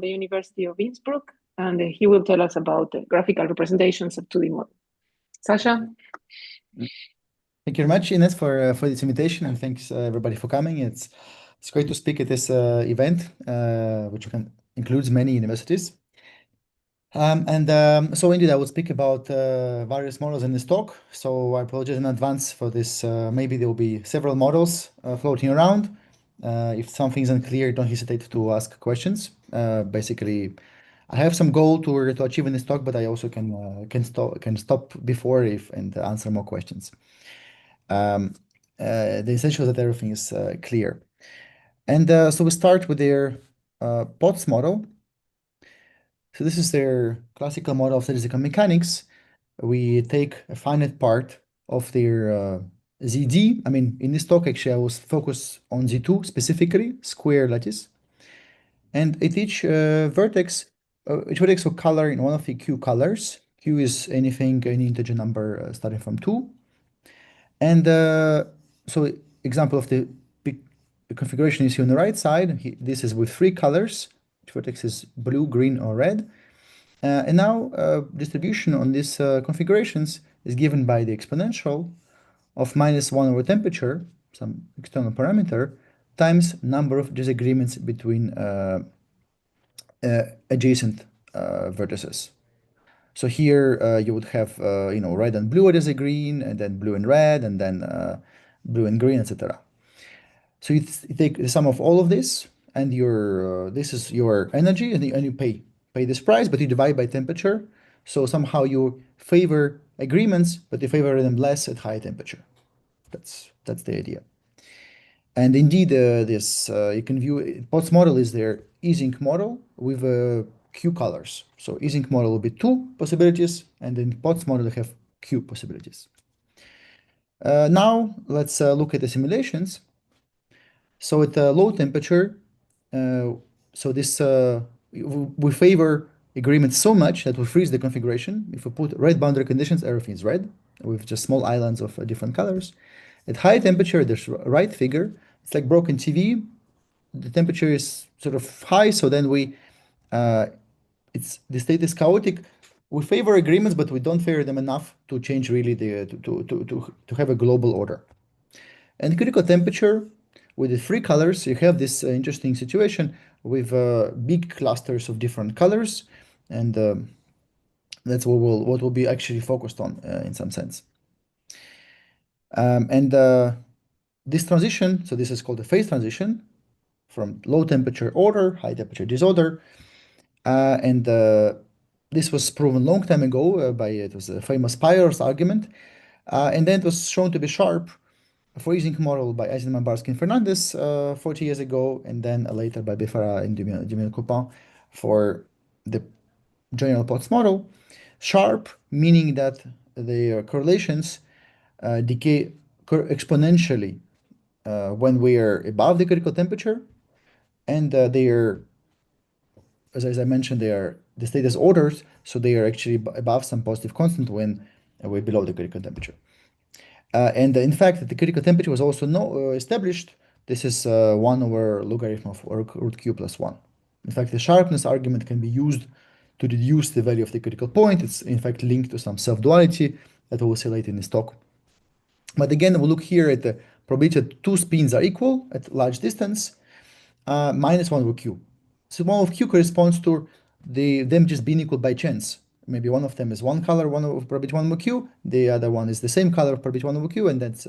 the University of Innsbruck, and he will tell us about the graphical representations of 2D models. Sasha? Thank you very much, Ines, for this invitation, and thanks everybody for coming. It's great to speak at this event, which includes many universities. So indeed, I will speak about various models in this talk. So I apologize in advance for this. Maybe there will be several models floating around. If something is unclear, don't hesitate to ask questions. Basically, I have some goal to achieve in this talk, but I also can stop before and answer more questions. The essential is that everything is clear. And so we start with their POTS model. So this is their classical model of statistical mechanics. We take a finite part of their ZD. I mean, in this talk, actually, I will focus on Z2 specifically, square lattice. And at each vertex will color in one of the Q colors. Q is any integer number starting from 2. And so example of the configuration is here on the right side. This is with 3 colors. Each vertex is blue, green, or red. And now distribution on these configurations is given by the exponential of -1 over temperature, some external parameter, times number of disagreements between adjacent vertices. So here you would have red and blue are disagreeing, and then blue and red, and then blue and green, etc. So you take the sum of all of this, and this is your energy, and you pay this price, but you divide by temperature. So somehow you favor agreements, but you favor them less at high temperature. That's the idea. And indeed, you can view POTS model is their e-zinc model with Q colors. So e-zinc model will be 2 possibilities, and then POTS model will have Q possibilities. Now let's look at the simulations. So at low temperature, we favor agreements so much that we freeze the configuration. If we put red boundary conditions, everything is red with just small islands of different colors. At high temperature, there's a right figure. It's like broken TV. The temperature is sort of high, so then the state is chaotic. We favor agreements, but we don't favor them enough to change really to have a global order. And critical temperature, with the 3 colors, you have this interesting situation with big clusters of different colors, and that's what will be actually focused on in some sense. This transition, so this is called a phase transition from low temperature order, high temperature disorder, and this was proven long time ago it was a famous Pyros argument, and then it was shown to be sharp for e-zinc model by Eisenman, Barsky, and Fernandez 40 years ago, and then later by Beffara and Dumil-Coupin for the general POTS model. Sharp, meaning that the correlations decay exponentially when we are above the critical temperature, and as I mentioned, the state is ordered, so they are actually above some positive constant when we're below the critical temperature. And in fact, the critical temperature was also established. This is 1 over logarithm of root q plus 1. In fact, the sharpness argument can be used to reduce the value of the critical point. It's in fact linked to some self-duality that we will see later in this talk. But again, we'll look here at the probability that 2 spins are equal at large distance, minus 1 over q. So 1 over q corresponds to them just being equal by chance. Maybe one of them is one color, 1 over probability 1 over q, the other one is the same color, probability 1 over q, and that's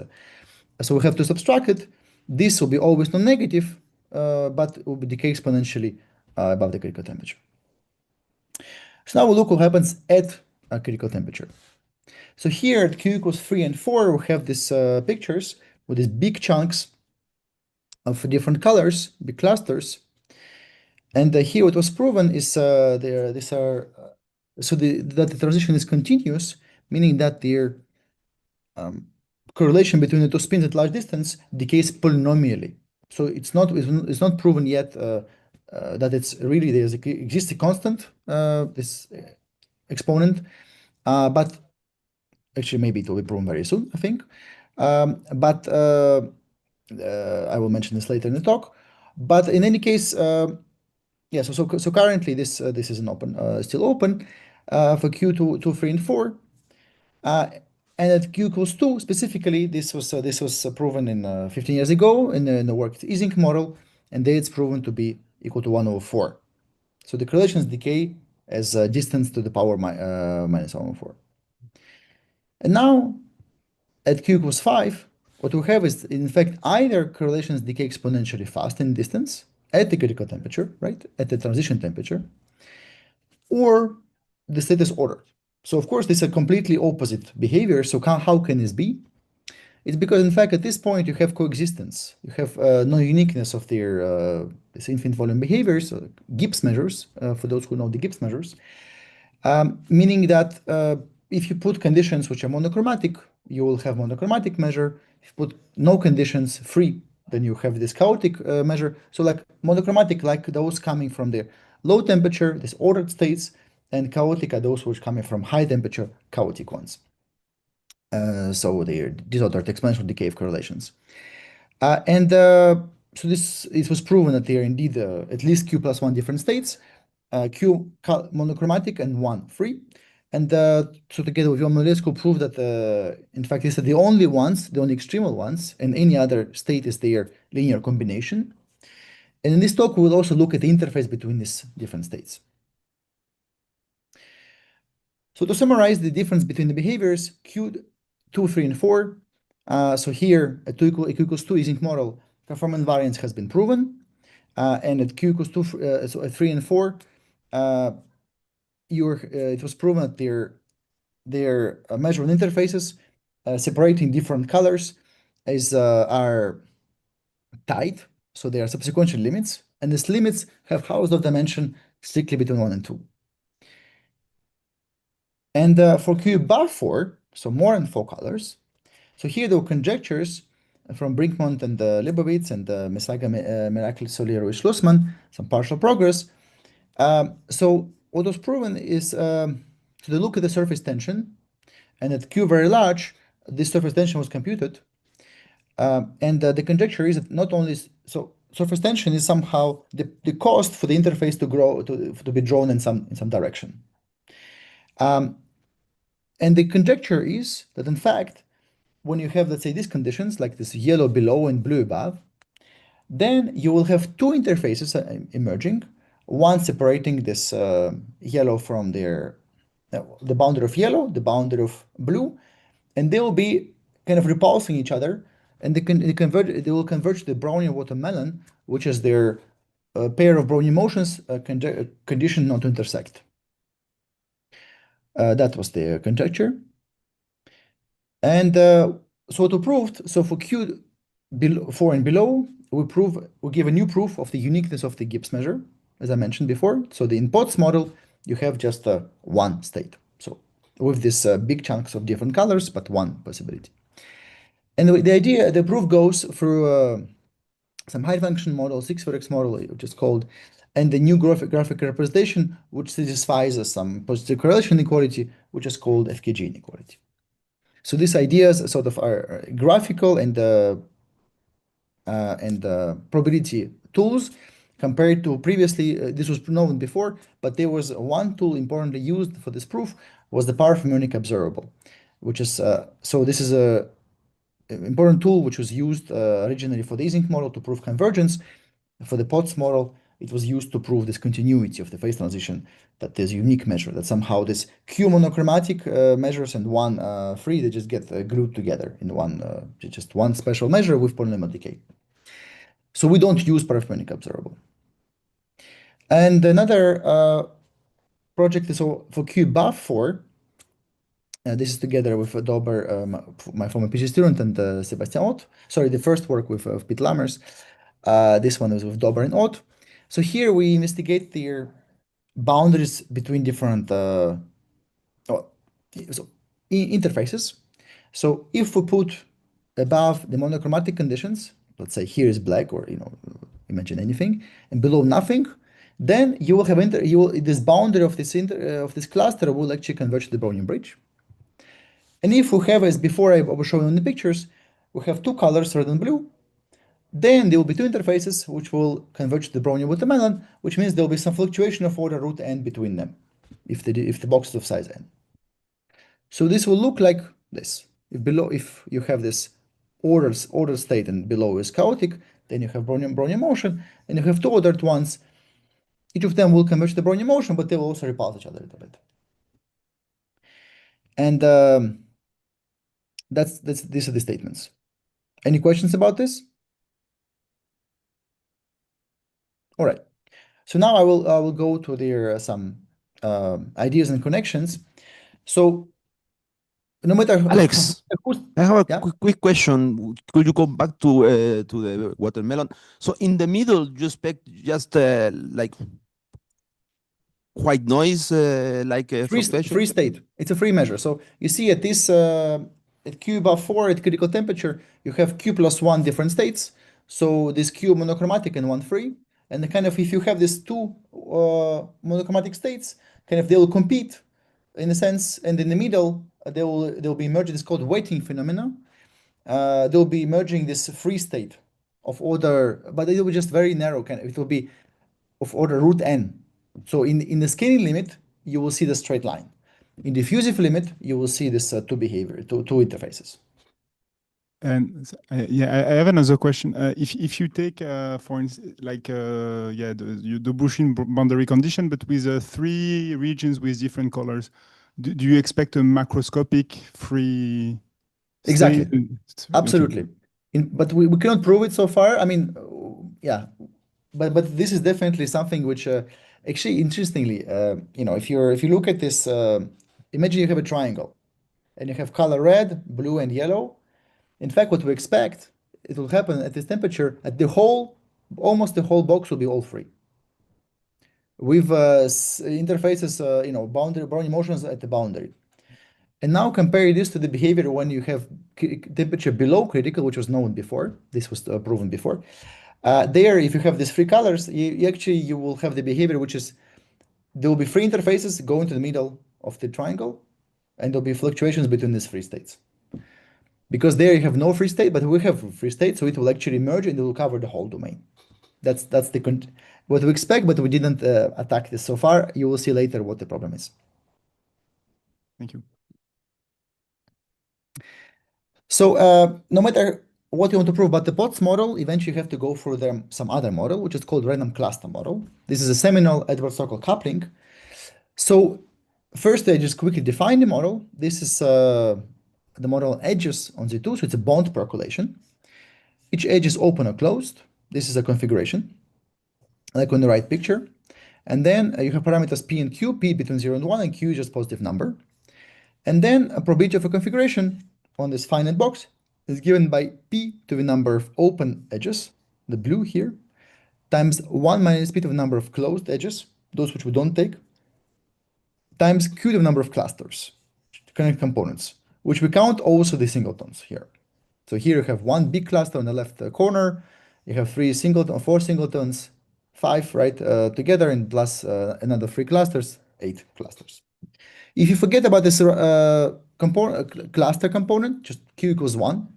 so we have to subtract it. This will be always non-negative, but it will be decay exponentially above the critical temperature. So now we'll look what happens at a critical temperature. So here at q equals 3 and 4, we have these pictures with these big chunks of different colors, big clusters. And here what was proven is that the transition is continuous, meaning that their correlation between the 2 spins at large distance decays polynomially. So it's not proven yet that it's really exists a constant, this exponent, but actually maybe it will be proven very soon, I think. But I will mention this later in the talk. But in any case, yeah, so currently this is an open, still open for Q2, 3, and 4. And at Q equals 2, specifically, this was proven in 15 years ago in the work Ising model, and there it's proven to be equal to 1 over 4. So the correlations decay as distance to the power minus 1 over 4. And now at Q equals 5, what we have is, in fact, either correlations decay exponentially fast in distance at the critical temperature, right, at the transition temperature, or the state is ordered. So of course, this is a completely opposite behavior. So how can this be? It's because, in fact, at this point, you have coexistence. You have no uniqueness of their this infinite volume behaviors, Gibbs measures, for those who know the Gibbs measures, meaning that if you put conditions which are monochromatic, you will have monochromatic measure. If you put no conditions free, then you have this chaotic measure. So like monochromatic, like those coming from the low temperature, these ordered states, and chaotic are those which coming from high temperature, chaotic ones. So these are the exponential decay of correlations. So it was proven that there are indeed at least Q plus 1 different states, Q monochromatic and 1 free. And so together with Zelesko proved that in fact these are the only ones, the only extremal ones, and any other state is their linear combination. And in this talk, we will also look at the interface between these different states. So to summarize the difference between the behaviors, Q2, 3, and 4. So here at Q equals 2 Ising model, conformal invariance has been proven. And at Q equals 2, so at 3 and 4, it was proven that their measurement interfaces separating different colors are tight. So they are subsequential limits. And these limits have Hausdorff dimension strictly between 1 and 2. And for Q above 4, so more than 4 colors, so here the conjectures from Brinkmann and Leibowitz and Messaga, Miracle, Solero, Schlussmann, some partial progress. So what was proven is so they look at the surface tension, and at Q very large, this surface tension was computed. And the conjecture is that not only so surface tension is somehow the cost for the interface to grow to be drawn in some direction. And the conjecture is that in fact, when you have, let's say, these conditions, like this yellow below and blue above, then you will have two interfaces emerging, one separating this yellow from the boundary of yellow, the boundary of blue, and they will be kind of repulsing each other, and they will converge to the Brownian watermelon, which is their pair of Brownian motions conditioned not to intersect. That was the conjecture. And so to prove, so for Q below, 4 and below, we give a new proof of the uniqueness of the Gibbs measure, as I mentioned before. So in Potts model, you have just one state. So with these big chunks of different colors, but one possibility. And the proof goes through some high function model, 6-4x model, which is called, and the new graphical representation, which satisfies some positive correlation inequality, which is called FKG inequality. So these ideas sort of are graphical and probability tools compared to previously. This was known before, but there was one tool importantly used for this proof was the power harmonic observable, which is so this is a important tool which was used originally for the Ising model to prove convergence. For the Potts model, it was used to prove this continuity of the phase transition, that there's a unique measure, that somehow this Q monochromatic measures and one free, they just get glued together in just one special measure with polynomial decay. So we don't use paraphonic observable. And another project is for Q above 4. This is together with Dober, my former PhD student, and Sébastien Ott. Sorry, the first work with Piet Lammers. This one is with Dober and Ott. So here we investigate their boundaries between different interfaces. So if we put above the monochromatic conditions, let's say here is black, or imagine anything, and below nothing, then you will have this boundary of this cluster will actually converge to the Brownian bridge. And if we have, as before I was showing in the pictures, we have two colors, red and blue, Then there will be two interfaces which will converge to the Brownian with the Matan, which means there will be some fluctuation of order root n between them, if the box is of size n. So this will look like this. If you have this order state and below is chaotic, then you have Brownian motion, and you have two ordered ones. Each of them will converge to the Brownian motion, but they will also repulse each other a little bit. And these are the statements. Any questions about this? All right. So now I will go to their some ideas and connections. So no matter Alex, I have a yeah, quick question. Could you go back to the watermelon? So in the middle, you expect just like white noise, like fluctuation? free state. It's a free measure. So you see at this at Q above 4 at critical temperature, you have Q plus 1 different states. So this Q monochromatic and one free. And the kind of if you have these two monochromatic states, kind of they will compete in a sense, and in the middle they'll be merging. It's called weighting phenomena. They'll be merging this free state of order, but it will be just very narrow. It will be of order root n. So in the scaling limit, you will see the straight line. In diffusive limit, you will see this two interfaces. And yeah, I have another question. If you take, for instance, like the Bushin boundary condition, but with three regions with different colors, do you expect a macroscopic free? Exactly. State? Absolutely. But we cannot prove it so far. I mean, yeah, but this is definitely something which actually interestingly, if you look at this, imagine you have a triangle and you have color red, blue, and yellow. In fact, what we expect, it will happen at this temperature, at almost the whole box will be all free. With interfaces, boundary motions at the boundary. And now compare this to the behavior when you have temperature below critical, which was known before. This was proven before. There, if you have these free colors, you will have the behavior, which is there will be free interfaces going to the middle of the triangle, and there'll be fluctuations between these free states. Because there you have no free state, but we have free state, so it will actually merge and it will cover the whole domain. That's what we expect, but we didn't attack this so far. You will see later what the problem is. Thank you. So no matter what you want to prove about the POTS model, eventually you have to go through some other model, which is called random cluster model. This is a seminal Edwards-Sokal coupling. So first, I just quickly define the model. This is the model edges on Z2, so it's a bond percolation. Each edge is open or closed. This is a configuration, like on the right picture. And then you have parameters P and Q, P between 0 and 1, and Q is just positive number. And then a probability of a configuration on this finite box is given by P to the number of open edges, the blue here, times 1 minus P to the number of closed edges, those which we don't take, times Q to the number of clusters, connected components, which we count also the singletons here. So here you have one big cluster on the left corner, you have four singletons, 5 right together, and plus another 3 clusters, 8 clusters. If you forget about this cluster component, just Q equals 1,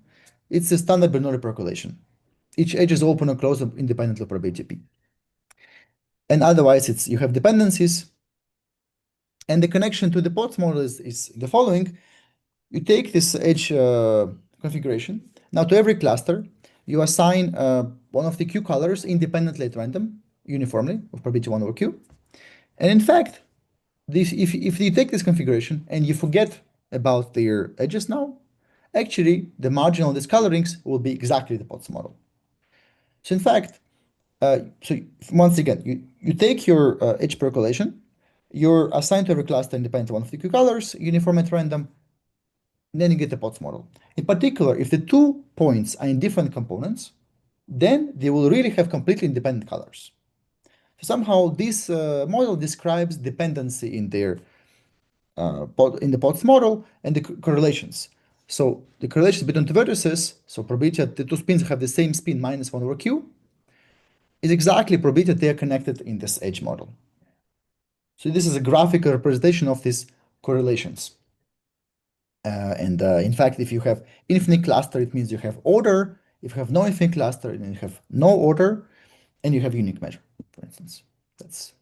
it's a standard Bernoulli percolation. Each edge is open or closed independently of probability P. And otherwise, you have dependencies. And the connection to the POTS model is the following. You take this edge configuration. Now, to every cluster, you assign one of the Q colors independently at random, uniformly, of probability 1 over Q. And in fact, if you take this configuration and you forget about their edges now, actually, the margin on these colorings will be exactly the POTS model. So in fact, so once again, you take your edge percolation, you're assigned to every cluster independent of one of the Q colors, uniform at random, and then you get the POTS model. In particular, if the 2 points are in different components, then they will really have completely independent colors. So somehow this model describes dependency in the POTS model and the correlations. So the correlations between two vertices, so probability that the two spins have the same spin minus 1 over Q, is exactly probability that they are connected in this edge model. So this is a graphical representation of these correlations. In fact, if you have infinite cluster, it means you have order. if you have no infinite cluster, and you have no order, and you have unique measure, for instance. That's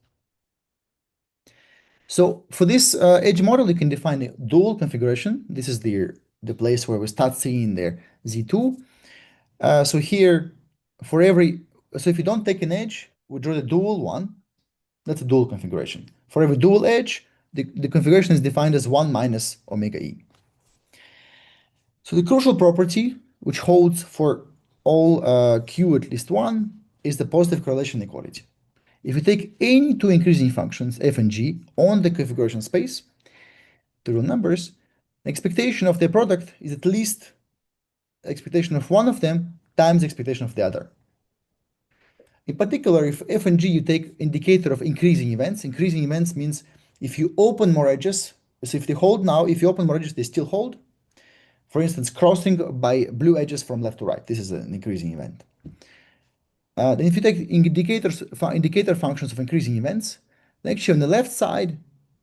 so for this edge model, you can define a dual configuration. This is the place where we start seeing the Z2. So here, for every, so if you don't take an edge, we draw the dual one. That's a dual configuration. For every dual edge, the configuration is defined as 1 minus omega e. So the crucial property, which holds for all q at least 1, is the positive correlation inequality. If you take any two increasing functions, f and g, on the configuration space, the real numbers, the expectation of their product is at least expectation of one of them times the expectation of the other. In particular, if f and g, you take indicator of increasing events. Increasing events means if you open more edges, so if they hold now, if you open more edges, they still hold. For instance, crossing by blue edges from left to right. This is an increasing event. Then if you take indicator functions of increasing events, then actually on the left side,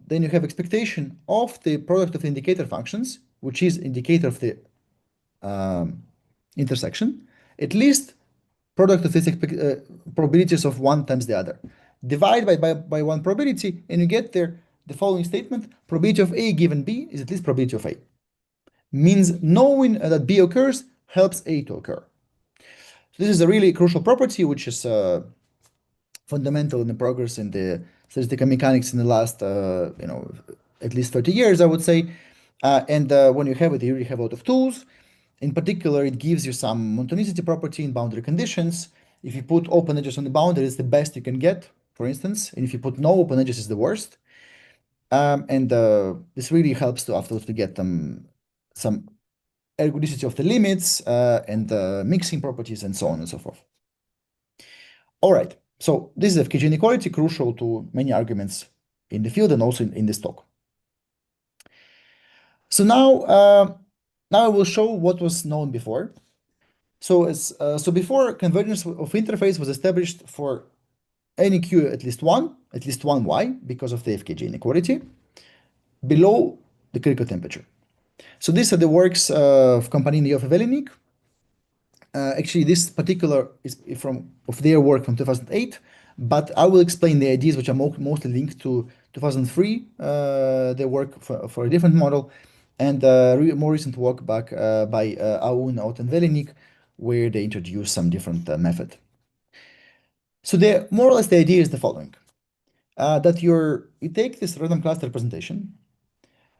then you have expectation of the product of the indicator functions, which is indicator of the intersection, at least product of this probabilities of one times the other. Divide by one probability, and you get there the following statement: probability of A given B is at least probability of A. Means knowing that B occurs helps A to occur. So this is a really crucial property, which is fundamental in the progress in the statistical mechanics in the last, at least 30 years, I would say. And when you have it, you really have a lot of tools. In particular, it gives you some monotonicity property in boundary conditions. If you put open edges on the boundary, it's the best you can get, for instance. And if you put no open edges, it's the worst. And this really helps to afterwards to get some ergodicity of the limits and mixing properties and so on and so forth. All right, so this is FKG inequality, crucial to many arguments in the field and also in this talk. So now I will show what was known before. So before, convergence of interface was established for any q at least one y because of the FKG inequality below the critical temperature. So these are the works of Campanini of Velinik. Actually, this particular is of their work from 2008, but I will explain the ideas which are mostly linked to 2003, their work for a different model, and more recent work back by Aoun, Ott, and Velinik, where they introduce some different method. So more or less the idea is the following: that you take this random cluster representation.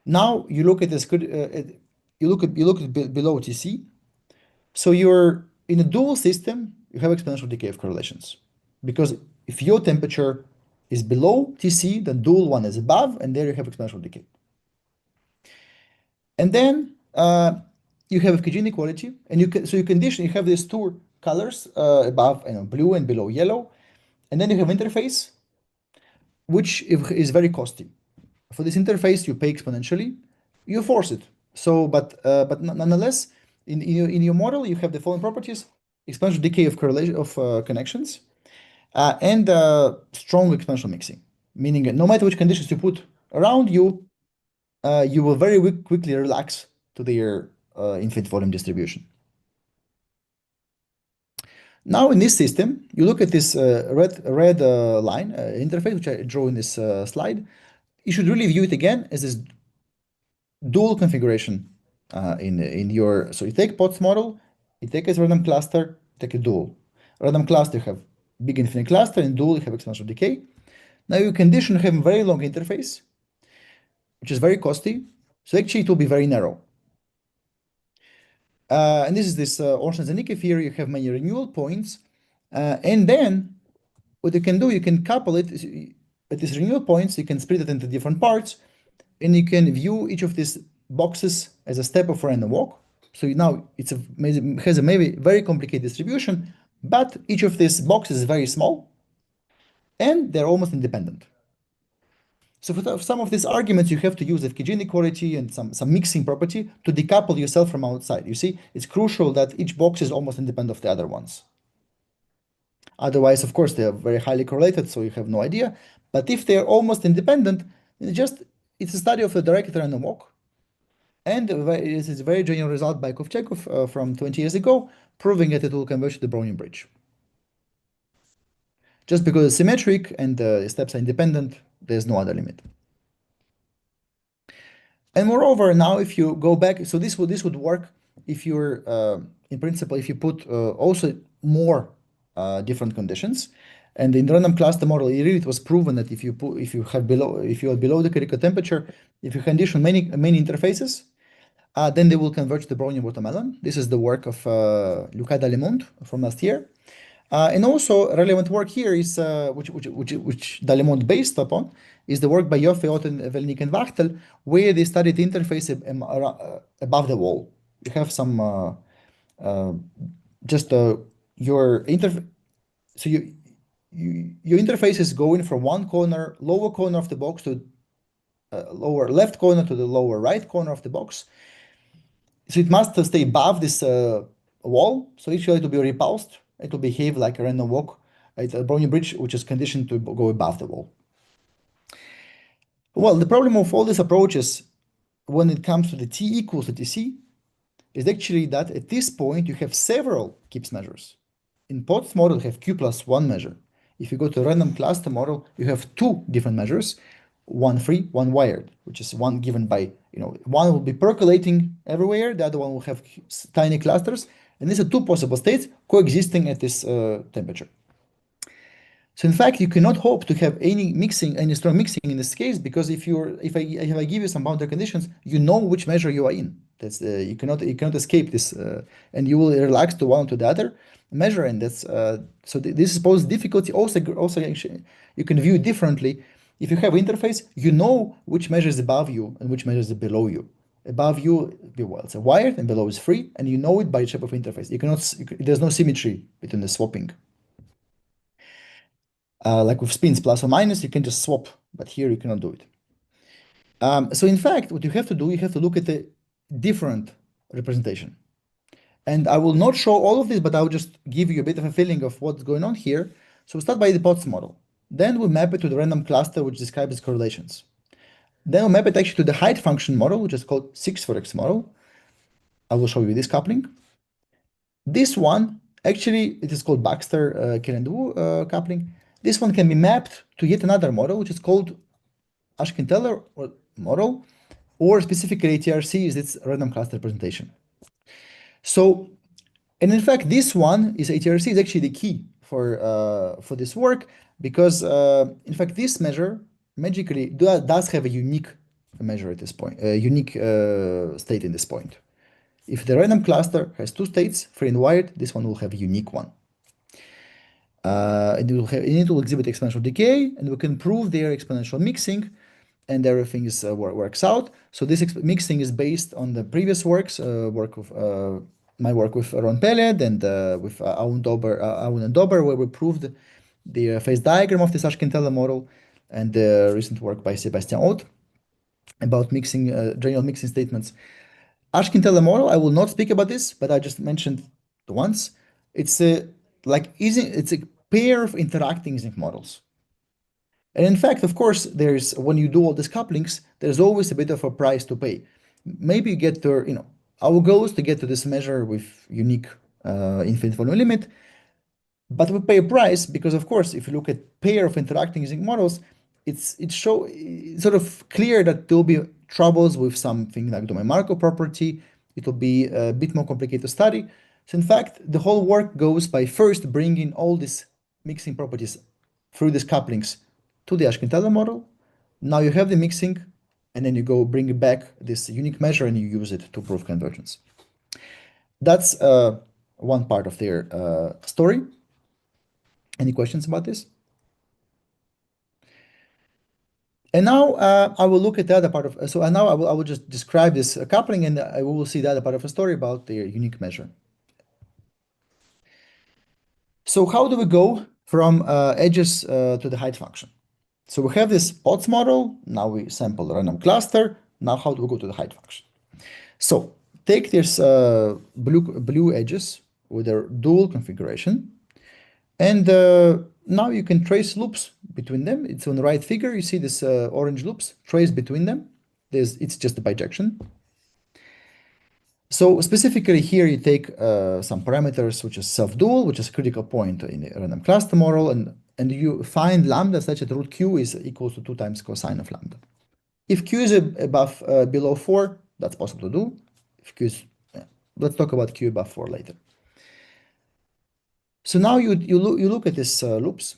Now you look at this. You look at below TC. So you're in a dual system. You have exponential decay of correlations, because if your temperature is below TC, then dual one is above, and there you have exponential decay. And then you have FKG inequality, and you have these two colors above blue and below yellow, and then you have interface, which is very costly. For this interface, you pay exponentially, you force it. So, but nonetheless, in your model, you have the following properties: exponential decay of correlation of connections, and strong exponential mixing, meaning no matter which conditions you put around you, you will very quickly relax to their infinite volume distribution. Now in this system, you look at this red line interface, which I draw in this slide. You should really view it again as this dual configuration in your. So you take Potts model, you take a random cluster, take a dual. Random cluster, you have big infinite cluster, and dual, you have exponential decay. Now you condition have a very long interface, which is very costly. So actually it will be very narrow. And this is this Orson-Zanicki theory. You have many renewal points. And then what you can do, you can couple it at these renewal points. You can split it into different parts, and you can view each of these boxes as a step of random walk. So now it has a maybe very complicated distribution, but each of these boxes is very small, and they're almost independent. So for some of these arguments, you have to use FKG inequality and some mixing property to decouple yourself from outside. You see, it's crucial that each box is almost independent of the other ones. Otherwise, of course, they are very highly correlated, so you have no idea. But if they're almost independent, it's a study of the directed random walk. And this is a very general result by Kovchekov from 20 years ago, proving that it will converge to the Brownian bridge. Just because it's symmetric and the steps are independent, there's no other limit. And moreover, now if you go back, so this would work if you're in principle, if you put also more different conditions. And in the random cluster model, it was proven that if you are below the critical temperature, if you condition many interfaces, then they will converge to the Brownian watermelon. This is the work of Lucas Dallemont from last year. And also relevant work here is which Dallemont based upon is the work by Joffe, Otten, Velnik, and Wachtel, where they studied the interface above the wall. You have some your interface. So your interface is going from one corner, lower corner of the box to lower left corner to the lower right corner of the box. So it must stay above this wall. So actually it will be repulsed. It will behave like a random walk. It's a Brownian bridge, which is conditioned to go above the wall. Well, the problem of all these approaches when it comes to the t equals to tc is actually that at this point you have several Gibbs measures. In Potts model, you have q plus 1 measure. If you go to a random cluster model, you have two different measures, one free, one wired, which is one given by, one will be percolating everywhere, the other one will have tiny clusters, and these are two possible states coexisting at this temperature. So in fact, you cannot hope to have any strong mixing in this case, because if I give you some boundary conditions, you know which measure you are in. That's you cannot escape this, and you will relax to one or to the other measure, and that's so this is poses difficulty. Also, actually, you can view it differently. If you have interface, you know which measure is above you and which measure is below you. Above you, it's a wired, and below is free, and you know it by shape of interface. There's no symmetry between the swapping. Like with spins plus or minus, you can just swap, but here you cannot do it. So in fact, what you have to do, you have to look at the different representation. And I will not show all of this, but I will just give you a bit of a feeling of what's going on here. So we start by the Potts model. Then we map it to the random cluster, which describes correlations. Then we map it actually to the height function model, which is called 6-4x model. I will show you this coupling. This one, actually, it is called Baxter-Killen-Wu coupling. This one can be mapped to yet another model, which is called Ashkin-Teller model, or specifically ATRC is its random cluster representation. So, and in fact, this one is ATRC is actually the key for this work, because in fact, this measure magically does have a unique measure at this point, a unique state in this point. If the random cluster has two states, free and wired, this one will have a unique one. And it will exhibit exponential decay, and we can prove their exponential mixing, and everything works out. So this mixing is based on the previous works, my work with Ron Peled and with Aoun and Dober, where we proved the phase diagram of this Ashkin-Teller model, and the recent work by Sébastien Haute about mixing, general mixing statements. Ashkin-Teller model, I will not speak about this, but I just mentioned the once. It's a pair of interacting zinc models. And in fact, of course, when you do all these couplings, there's always a bit of a price to pay. Maybe you get to, our goal is to get to this measure with unique infinite volume limit, but we pay a price because, of course, if you look at pair of interacting zinc models, it's sort of clear that there will be troubles with something like domain Markov property. It will be a bit more complicated to study. So in fact, the whole work goes by first bringing all these mixing properties through these couplings to the Ashkin-Teller model. Now you have the mixing, and then you go bring back this unique measure and you use it to prove convergence. That's one part of their story. Any questions about this? And now I will look at the other part of, so now I will just describe this coupling, and we will see the other part of the story about their unique measure. So how do we go from edges to the height function? So we have this Potts model. Now we sample the random cluster. Now how do we go to the height function? So take this blue edges with their dual configuration. And now you can trace loops between them. It's on the right figure. You see this orange loops trace between them. It's just a bijection. So specifically here, you take some parameters, which is self-dual, which is a critical point in the random cluster model, and you find lambda such that root q is equal to 2 times cosine of lambda. If q is above below 4, that's possible to do. If q is, let's talk about q above 4 later. So now you look at these loops.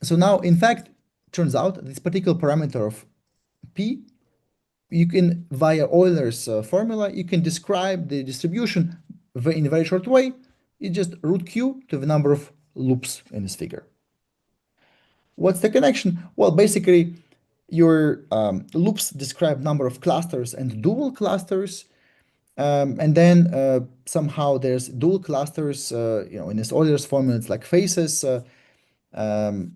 So now, in fact, turns out this particular parameter of p, you can, via Euler's formula, you can describe the distribution in a very short way. It's just root q to the number of loops in this figure. What's the connection? Well, basically, your loops describe number of clusters and dual clusters. And then somehow there's dual clusters, in this Euler's formula, it's like faces. And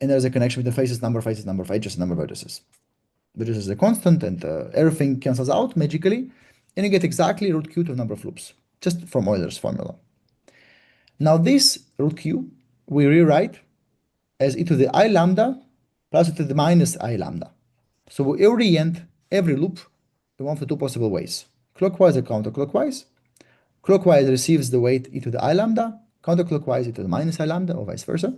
there's a connection between faces, number of edges, and number of vertices. Vertices is a constant, and everything cancels out magically, and you get exactly root q to the number of loops, just from Euler's formula. Now this root q we rewrite as e to the I lambda plus e to the minus I lambda. So we orient every loop in one of the two possible ways, clockwise or counterclockwise. Clockwise receives the weight e to the I lambda, counterclockwise e to the minus I lambda, or vice versa.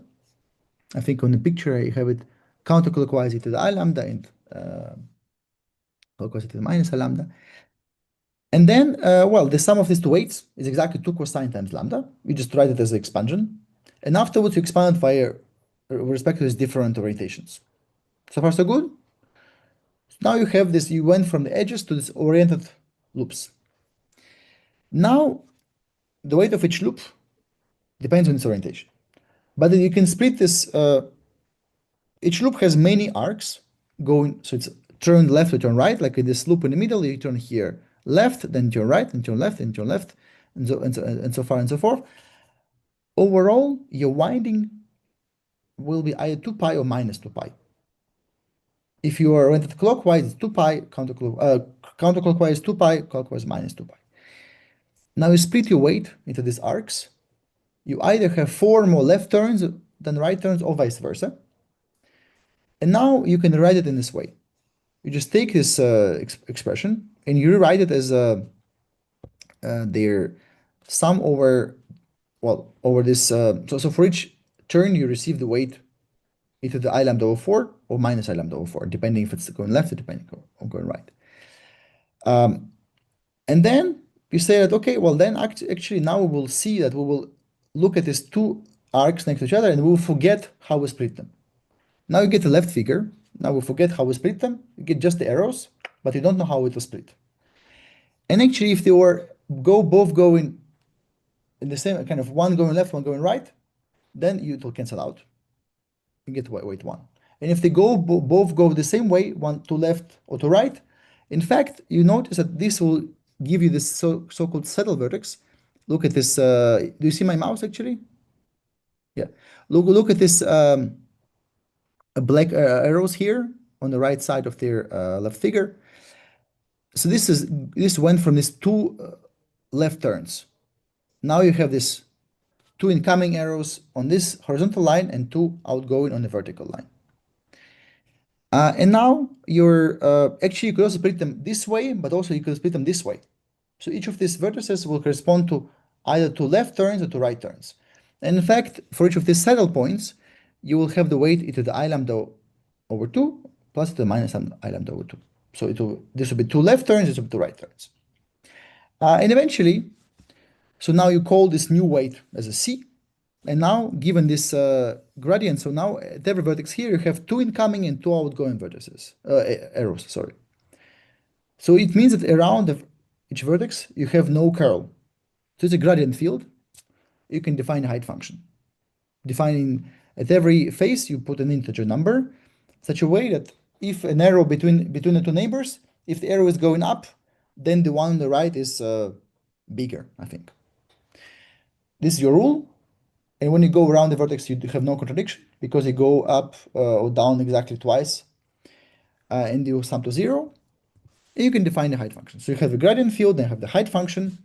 I think on the picture you have it counterclockwise e to the I lambda and clockwise e to the minus I lambda. And then, the sum of these two weights is exactly 2 cosine times lambda. You just write it as an expansion. And afterwards you expand it via respect to these different orientations. So far so good? Now you have this, you went from the edges to this oriented loops. Now, the weight of each loop depends on its orientation. But then you can split this, each loop has many arcs going, so it's turn left to turn right, like in this loop in the middle, you turn here left, then turn right, and turn left, and turn left, and so far and so forth. Overall, your winding will be either 2 pi or minus 2 pi. If you are oriented clockwise, it's 2 pi, counterclockwise 2 pi, clockwise minus 2 pi. Now you split your weight into these arcs. You either have 4 more left turns than right turns, or vice versa. And now you can write it in this way. You just take this expression and you rewrite it as their sum over this. So for each turn you receive the weight e to the I lambda over 4 or minus I lambda over 4, depending if it's going left or depending on going right. And then you say that, okay, well then actually now we will see that we will look at these two arcs next to each other and we will forget how we split them. Now you get the left figure. Now we forget how we split them. You get just the arrows, but you don't know how it was split. And actually, if they were both going in the same kind of, one going left, one going right, then it will cancel out. You get weight 1. And if they both go the same way, one to left or to right, in fact, you notice that this will give you this so-called saddle vertex. Look at this. Do you see my mouse actually? Yeah. Look at this. Black arrows here on the right side of their left figure. So this went from these two left turns. Now you have this 2 incoming arrows on this horizontal line and 2 outgoing on the vertical line. And now you're actually, you could also split them this way, but also you could split them this way. So each of these vertices will correspond to either to left turns or to right turns. And in fact, for each of these saddle points, you will have the weight e to the I lambda over 2 plus e to the minus I lambda over 2. So this will be 2 left turns, this will be 2 right turns. And eventually, so now you call this new weight as a C. And now, given this gradient, so now at every vertex here, you have 2 incoming and 2 outgoing vertices, arrows, sorry. So it means that around each vertex, you have no curl. So it's a gradient field. You can define a height function. Defining at every face, you put an integer number, such a way that if an arrow between the two neighbors, if the arrow is going up, then the one on the right is bigger, I think. This is your rule. And when you go around the vertex, you have no contradiction because you go up or down exactly twice and you sum to 0. And you can define the height function. So you have a gradient field, then you have the height function.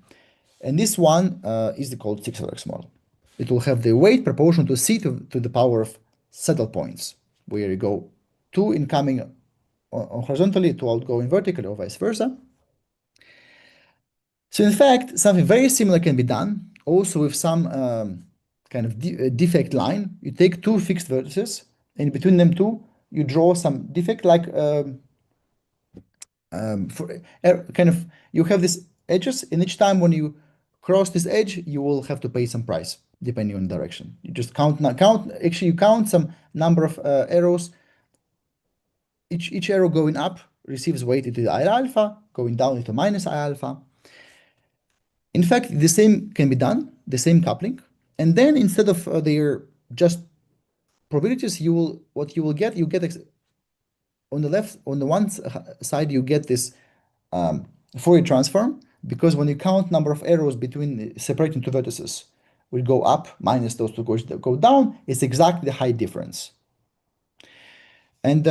And this one is called 6-vertex model. It will have the weight proportional to C to the power of saddle points, where you go 2 incoming horizontally, 2 outgoing vertically, or vice versa. So in fact, something very similar can be done also with some kind of defect line. You take two fixed vertices, and between them two, you draw some defect like kind of you have these edges, and each time when you cross this edge, you will have to pay some price depending on direction. You just actually you count some number of arrows. Each arrow going up receives weight into I alpha, going down into minus I alpha. In fact, the same can be done, the same coupling, and then instead of their just probabilities, what you get on the left, on the one side, you get this Fourier transform, because when you count number of arrows between separating two vertices, will go up minus those two go down. It's exactly the height difference, and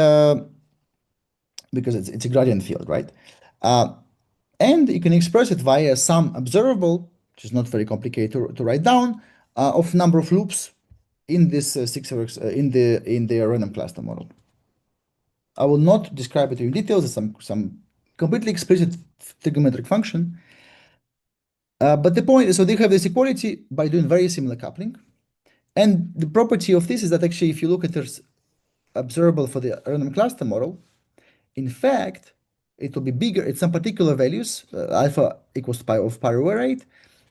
because it's a gradient field, right? And you can express it via some observable, which is not very complicated to write down, of number of loops in this in the random cluster model. I will not describe it in details. It's some completely explicit trigonometric function. But the point is, so they have this equality by doing very similar coupling. And the property of this is that actually, if you look at this observable for the random cluster model, in fact, it will be bigger at some particular values, alpha equals to pi of pi over 8,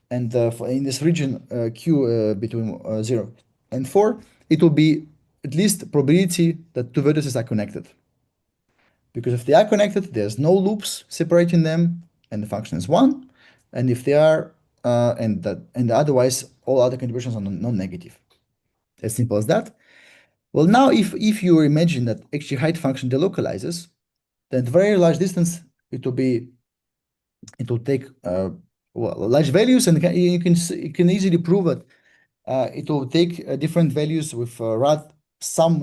and in this region Q between 0 and 4, it will be at least probability that two vertices are connected. Because if they are connected, there's no loops separating them, and the function is 1. And if they are, and otherwise, all other contributions are non-negative. As simple as that. Well, now if you imagine that actually height function delocalizes, then at very large distance, it will take large values, and you can easily prove that it will take different values with some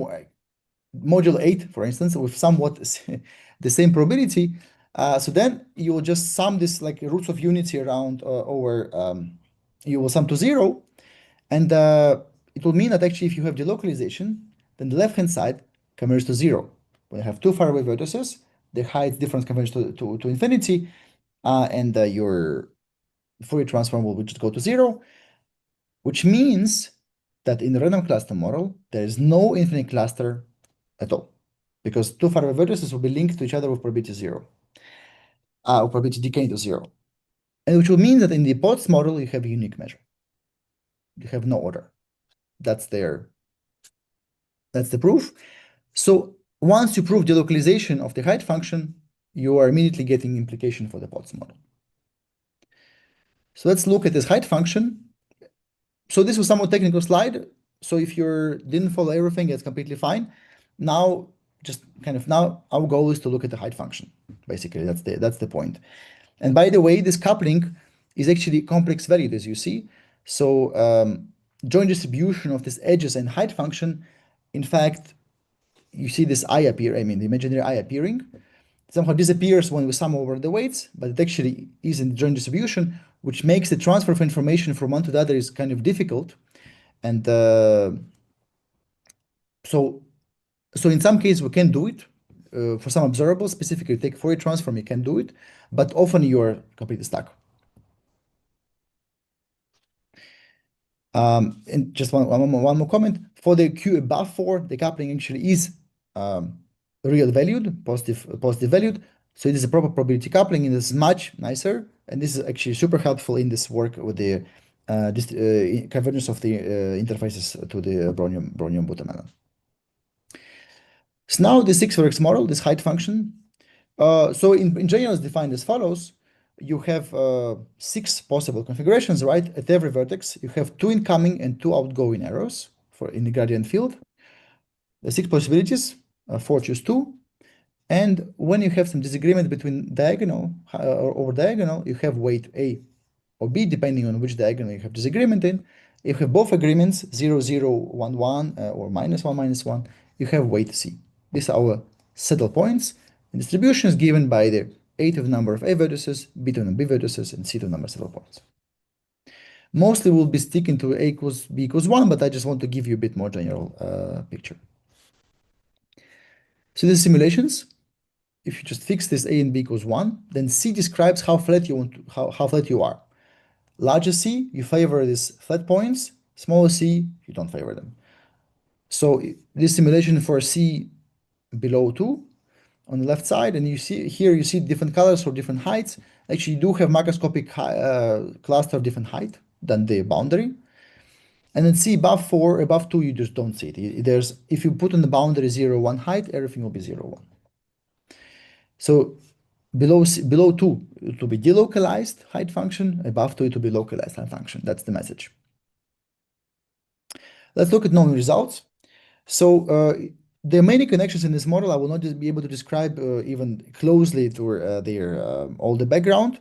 modulo 8, for instance, with somewhat the same probability. So then you will just sum this like roots of unity around you will sum to 0, and it will mean that actually if you have delocalization, then the left-hand side converges to 0. When you have two faraway vertices, the height difference converges to infinity, and your Fourier transform will just go to 0, which means that in the random cluster model, there is no infinite cluster at all, because two faraway vertices will be linked to each other with probability 0, or probability decaying to 0. And which will mean that in the Potts model, you have a unique measure. You have no order. That's the proof. So once you prove delocalization of the height function, you are immediately getting implication for the Potts model. So let's look at this height function. So this was a somewhat technical slide. So if you didn't follow everything, it's completely fine. Now, our goal is to look at the height function. Basically, that's the point. And by the way, this coupling is actually complex valued, as you see. So joint distribution of these edges and height function, in fact, you see this I appear, I mean, the imaginary I appearing, somehow disappears when we sum over the weights, but it actually is in the joint distribution, which makes the transfer of information from one to the other is kind of difficult. And so in some cases, we can do it. For some observables, specifically take Fourier transform, you can do it, but often you are completely stuck. And just one more comment. For the Q above 4, the coupling actually is real valued, positive valued. So it is a proper probability coupling, and it's much nicer. And this is actually super helpful in this work with the convergence of the interfaces to the Brownian watermelon. So now the 6-vertex model, this height function. So in general, it's defined as follows. You have 6 possible configurations, right? At every vertex, you have 2 incoming and 2 outgoing arrows in the gradient field. The 6 possibilities, 4 choose 2. And when you have some disagreement between diagonal or over diagonal, you have weight A or B, depending on which diagonal you have disagreement in. If you have both agreements, 0, 0, 1, 1, or -1, -1, you have weight C. These are our saddle points. And distribution is given by the A to the number of A vertices, B to the number of B vertices, and C to the number of saddle points. Mostly we'll be sticking to A equals B equals 1, but I just want to give you a bit more general picture. So the simulations, if you just fix this A and B equals 1, then C describes how flat you want to, how flat you are. Larger C, you favor these flat points. Smaller C, you don't favor them. So this simulation for C below 2 on the left side, and you see here, you see different colors for different heights. Actually, you do have macroscopic cluster of different height than the boundary. And then C above 4, above 2, you just don't see it. There's, if you put on the boundary 0, 1 height, everything will be 0, 1. So below 2, it will be delocalized height function. Above 2, it will be localized height function. That's the message. Let's look at known results. So there are many connections in this model. I will not just be able to describe even closely to their all the background,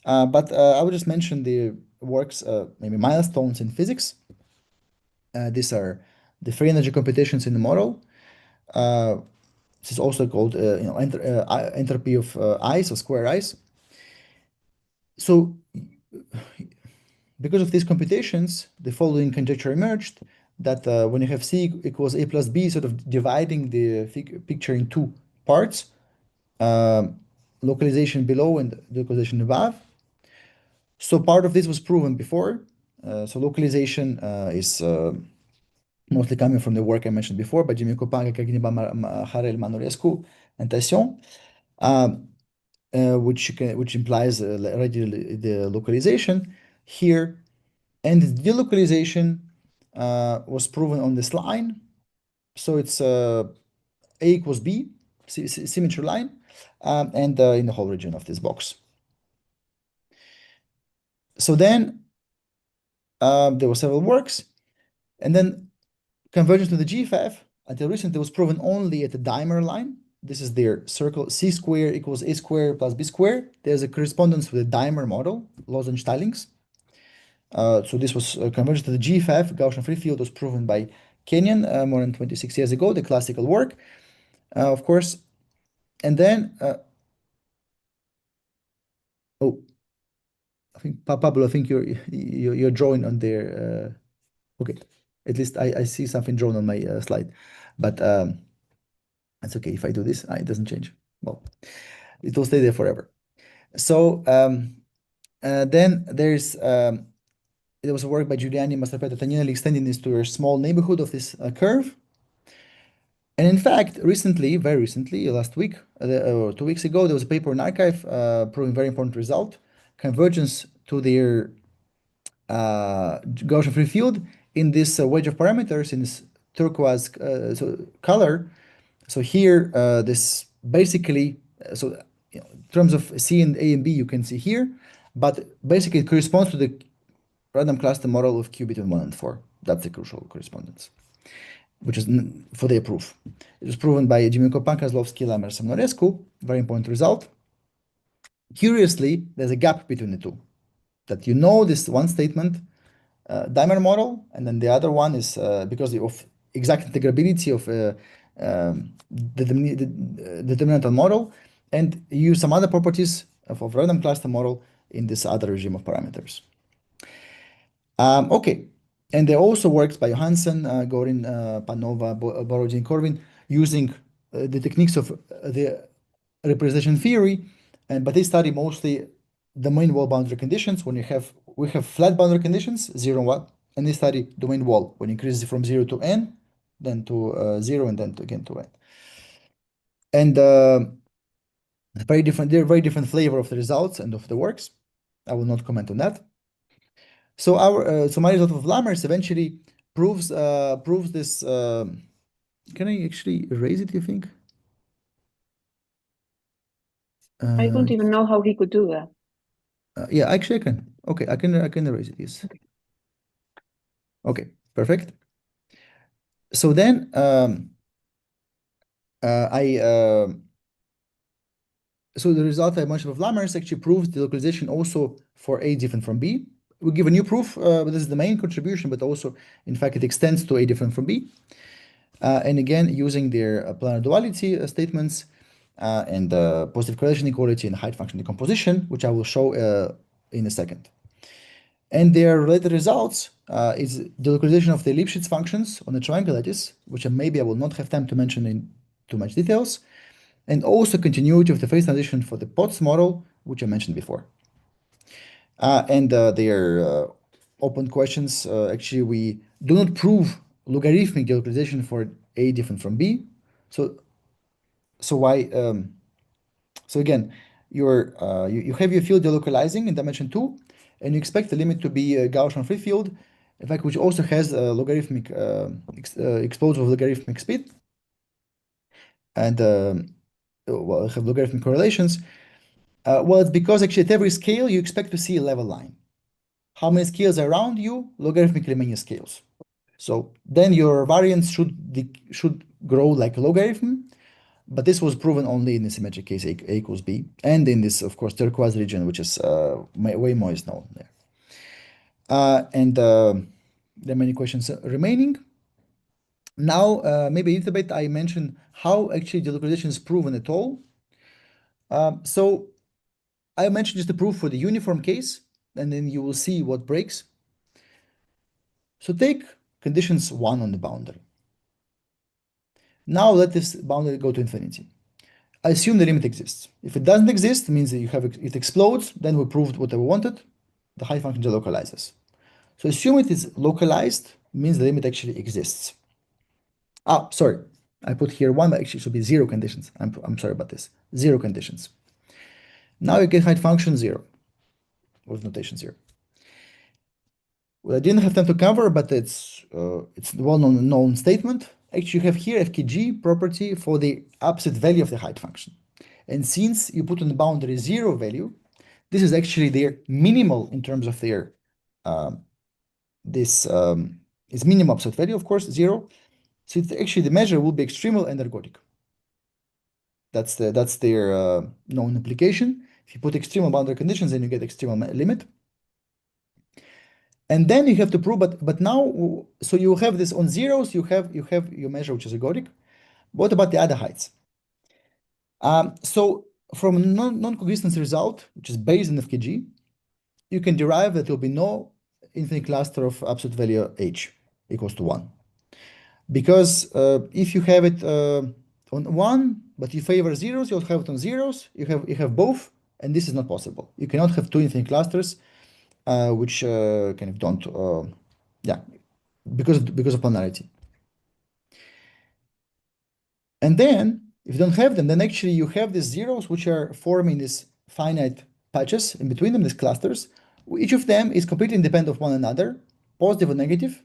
but I will just mention the works, maybe milestones in physics. These are the free energy computations in the model. This is also called entropy of ice or square ice. So because of these computations, the following conjecture emerged that when you have C equals A plus B, sort of dividing the picture in two parts, localization below and localization above. So part of this was proven before. So localization is mostly coming from the work I mentioned before by Jimmy Kopanga, Harel, Manorescu, and Tassion, which implies already the localization here. And the delocalization was proven on this line. So it's A equals B, symmetry line, and in the whole region of this box. So then there were several works, and then convergence to the GFF until recently was proven only at the dimer line. This is their circle C square equals A square plus B square. There's a correspondence with the dimer model, Lozen-Stallings. So this was convergence to the GFF, Gaussian free field, was proven by Kenyon more than 26 years ago, the classical work, of course. And then, oh, I think Pablo, I think you're drawing on there. Okay, at least I see something drawn on my slide, but it's okay if I do this. It doesn't change. Well, it will stay there forever. So then there was a work by Giuliani, Mastrapetto, Tagnelli extending this to a small neighborhood of this curve. And in fact, recently, very recently, last week or 2 weeks ago, there was a paper in Archive proving very important result, convergence to their Gaussian free field in this wedge of parameters in this turquoise color. So here, this basically, in terms of C and A and B, you can see here, but basically it corresponds to the random cluster model of Q between 1 and 4. That's the crucial correspondence, which is for their proof. It was proven by Jimmy Kopan, Kozlovsky, Lammers, and Manorescu. Very important result. Curiously, there's a gap between the two. That you know this one statement, dimer model, and then the other one is because of exact integrability of the determinantal model, and use some other properties of random cluster model in this other regime of parameters. Okay, and there also works by Johansson, Gorin, Panova, Borodin, Corvin, using the techniques of the representation theory, but they study mostly domain wall boundary conditions. When we have flat boundary conditions, 0, 1, and they study domain wall when it increases from 0 to n, then to 0, and then again to n. And they're very different flavor of the results and of the works. I will not comment on that. So my result of Lammers eventually proves this. Can I actually erase it, you think? I don't even know how he could do that. Yeah, actually I can. Okay, I can erase it, yes. Okay, perfect. So then so the result I mentioned of Lammers actually proves the localization also for A different from B. We give a new proof, but this is the main contribution, but also, in fact, it extends to A different from B. And again, using their planar duality statements and positive correlation equality and height function decomposition, which I will show in a second. And their related results is the localization of the Lipschitz functions on the triangle lattice, which maybe I will not have time to mention in too much details. and also continuity of the phase transition for the Potts model, which I mentioned before. And their open questions, actually, we do not prove logarithmic delocalization for A different from B. So why? So again, you have your field delocalizing in dimension 2, and you expect the limit to be a Gaussian free field, in fact, which also has a logarithmic exposure of logarithmic speed, and well, have logarithmic correlations. Well, it's because actually at every scale you expect to see a level line. How many scales around you? Logarithmically many scales. So then your variance should grow like a logarithm, but this was proven only in the symmetric case A equals B, and in this, of course, turquoise region, which is way more is known there. And there are many questions remaining. Now, maybe a little bit, I mentioned how actually delocalization is proven at all. So I mentioned just the proof for the uniform case, and then you will see what breaks. So take conditions 1 on the boundary. Now let this boundary go to infinity. I assume the limit exists. If it doesn't exist, it means that it explodes, then we proved what we wanted. The height function delocalizes. So assume it is localized, means the limit actually exists. Sorry, I put here 1, but actually it should be 0 conditions. I'm sorry about this. 0 conditions. Now you get height function 0 with notation 0. Well, I didn't have time to cover, but it's well-known statement. Actually, you have here FKG property for the absolute value of the height function. And since you put on the boundary 0 value, this is actually their minimal in terms of their is minimum absolute value, of course, 0. So it's actually the measure will be extremal and ergodic. That's their known application. If you put extremal boundary conditions, then you get extremal limit. And then you have to prove, but now, so you have this on zeros, you have your measure, which is ergodic. What about the other heights? So from non-coexistence result, which is based on FKG, you can derive that there will be no infinite cluster of absolute value h equals to 1. Because if you have it on 1, but you favor zeros, you'll have it on zeros, you have both, and this is not possible. You cannot have 2 infinite clusters which kind of don't, because of planarity. And then, if you don't have them, then actually you have these zeros which are forming these finite patches in between them, these clusters. Each of them is completely independent of one another, positive or negative.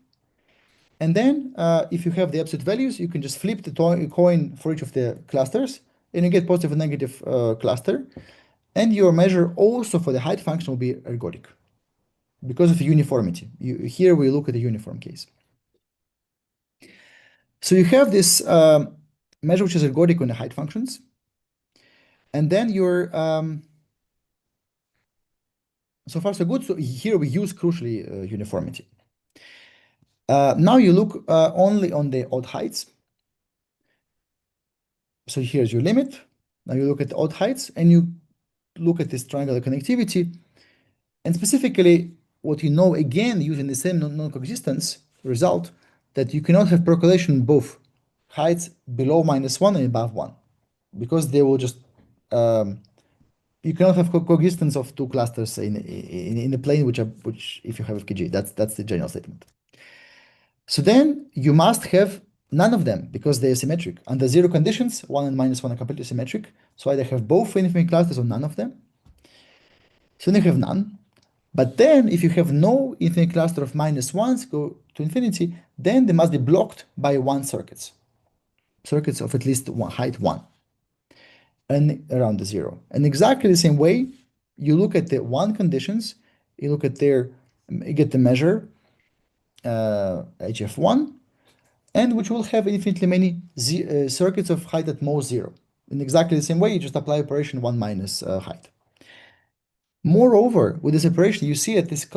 And then, if you have the absolute values, you can just flip the coin for each of the clusters, and you get positive and negative cluster. And your measure also for the height function will be ergodic, because of the uniformity. Here we look at the uniform case. So you have this measure which is ergodic on the height functions. And then you're, so far so good. So here we use crucially uniformity. Now you look only on the odd heights. So here's your limit. Now you look at the odd heights and you look at this triangular connectivity. And specifically, what you know, again, using the same non-coexistence result, that you cannot have percolation both heights below -1 and above 1, because they will just, you cannot have coexistence of 2 clusters in a plane which if you have FKG, that's the general statement. So then you must have none of them because they are symmetric. Under 0 conditions, 1 and -1 are completely symmetric. So either have both infinite clusters or none of them. So then you have none. But then if you have no infinite cluster of -1s go to infinity, then they must be blocked by 1 circuits of at least height 1 and around the 0. And exactly the same way, you look at the 1 conditions, you look at you get the measure HF1, and which will have infinitely many circuits of height at most 0. In exactly the same way, you just apply operation 1 minus height. Moreover, with this operation, you see that these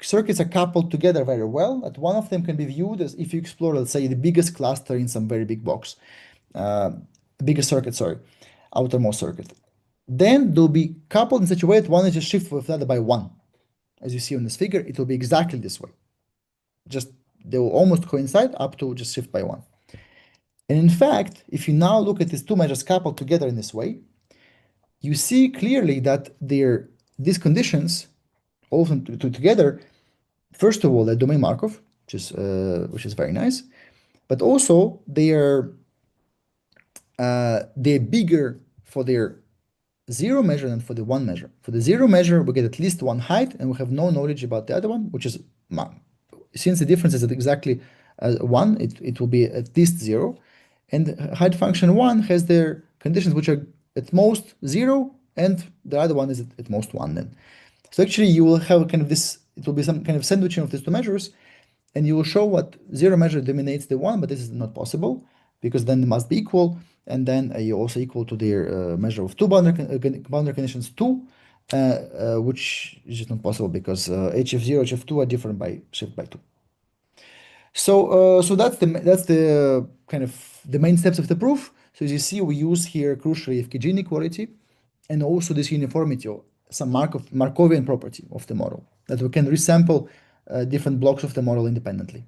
circuits are coupled together very well. That one of them can be viewed as if you explore, let's say, the biggest cluster in some very big box, biggest circuit, sorry, outermost circuit. Then they'll be coupled in such a way that one is just shift with the other by 1. As you see on this figure, it will be exactly this way. Just they will almost coincide up to just shift by 1. And in fact, if you now look at these two measures coupled together in this way, you see clearly that these conditions, all of them together, first of all, the domain Markov, which is very nice, but also they're bigger for their zero measure than for the one measure. For the zero measure, we get at least one height, and we have no knowledge about the other one, which is since the difference is exactly one, it will be at least zero. And height function one has their conditions which are at most zero, and the other one is at most one then. So actually you will have kind of this, it will be some kind of sandwiching of these two measures, and you will show what zero measure dominates the one, but this is not possible because then they must be equal, and then you also equal to their measure of two boundary conditions 2, which is just not possible because HF0, HF2 are different by shift by 2. So that's the kind of the main steps of the proof. So as you see, we use here crucially FKG inequality and also this uniformity, or some Markovian property of the model, that we can resample different blocks of the model independently.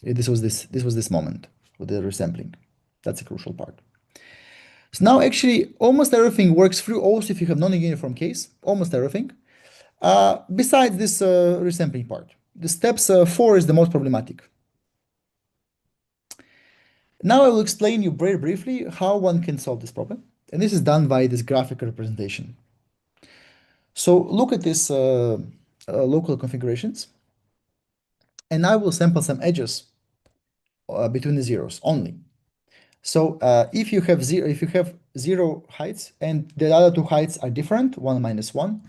This was this moment with the resampling. That's a crucial part. So now actually almost everything works through also if you have non-uniform case, almost everything. Besides this resampling part. The steps 4 is the most problematic. Now I will explain you very briefly how one can solve this problem. And this is done by this graphical representation. So look at this local configurations. And I will sample some edges between the zeros only. So if you have zero heights and the other two heights are different, 1 minus 1,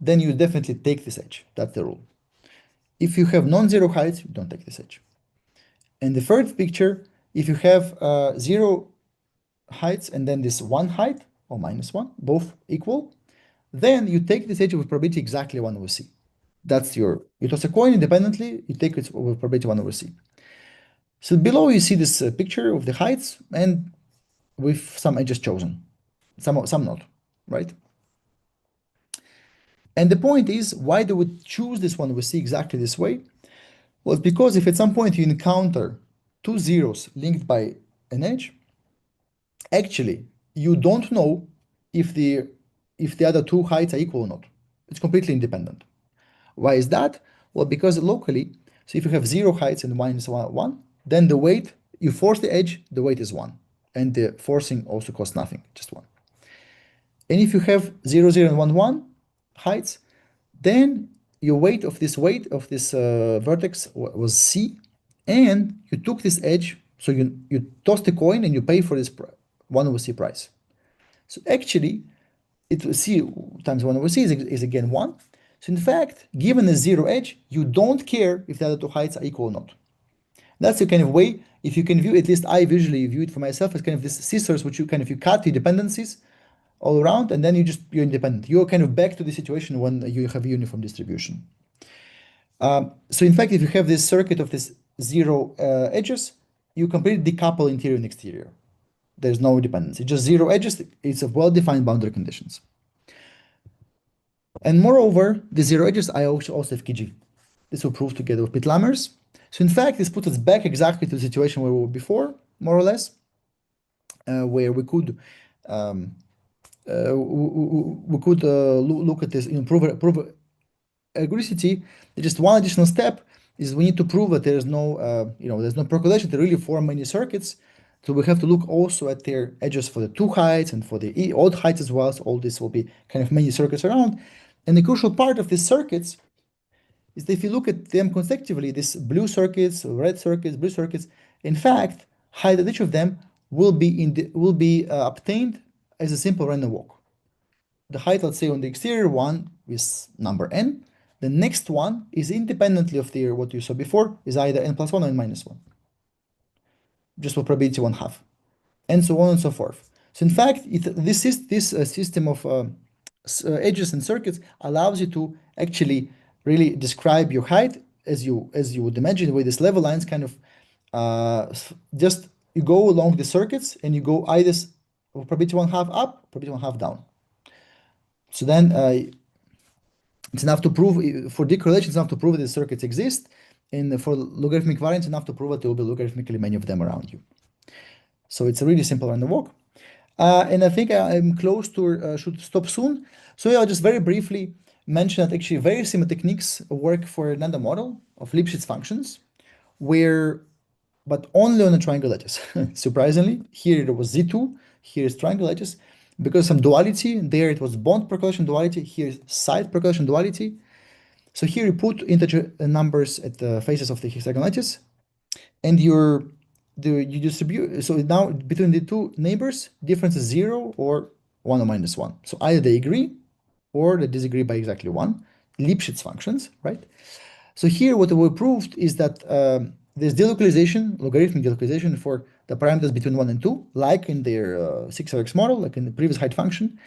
then you definitely take this edge. That's the rule. If you have non-zero heights, you don't take this edge. In the third picture, if you have 0 heights and then this 1 height, or minus 1, both equal, then you take this edge with probability exactly 1 over c. That's you toss a coin independently, you take it with probability 1 over c. So below you see this picture of the heights and with some edges chosen, some not, right? And the point is, why do we choose this 1 over c exactly this way? Well, it's because if at some point you encounter two zeros linked by an edge, actually you don't know if the other two heights are equal or not. It's completely independent. Why is that? Well, because locally, so if you have 0 heights and minus 1, then the weight, you force the edge, the weight is 1. And the forcing also costs nothing, just 1. And if you have 0, 0, and 1, 1 heights, then your weight of this vertex was c, and you took this edge, so you toss the coin and you pay for this 1 over c price. So actually, c times 1 over c is again 1. So in fact, given a 0 edge, you don't care if the other two heights are equal or not. That's the kind of way, if you can view, at least I visually view it for myself as kind of this scissors, which you cut your dependencies all around, and then you're independent. You're kind of back to the situation when you have a uniform distribution. So in fact, if you have this circuit of this 0 edges, you completely decouple interior and exterior. There's no dependency, just 0 edges. It's a well-defined boundary conditions. And moreover, the 0 edges I also have FKG. This will prove together with Piet Lammers. So in fact, this puts us back exactly to the situation where we were before, more or less, where we could look at this, prove agonicity. Just one additional step is we need to prove that there's no, there's no percolation to really form many circuits. So we have to look also at their edges for the two heights and for the odd heights as well. So all this will be kind of many circuits around. And the crucial part of these circuits is that if you look at them consecutively, these blue circuits, red circuits, blue circuits, in fact, height at each of them will be obtained as a simple random walk. The height, let's say, on the exterior one is number n. The next one is independently of what you saw before, is either n plus 1 or n minus 1. Just for probability 1/2, and so on and so forth. So in fact, this system of edges and circuits allows you to actually really describe your height as you would imagine, with these level lines kind of just you go along the circuits and you go either probability 1/2 up, probability 1/2 down. So then it's enough to prove, for decorrelation, it's enough to prove that the circuits exist. And for logarithmic variance, enough to prove that there will be logarithmically many of them around you. So it's a really simple random walk. And I think I'm close to should stop soon. So yeah, I'll just very briefly mention that actually very similar techniques work for another model of Lipschitz functions, but only on the triangle edges. Surprisingly, here it was Z2, here is triangle edges. Because some duality, there it was bond percolation duality, here is side percolation duality. So here you put integer numbers at the faces of the hexagonal edges, and you distribute. So now between the two neighbors, difference is 0 or 1 or minus 1. So either they agree or they disagree by exactly 1. Lipschitz functions, right? So here what we proved is that there's delocalization, logarithmic delocalization for the parameters between 1 and 2, like in their 6RX model, like in the previous height function.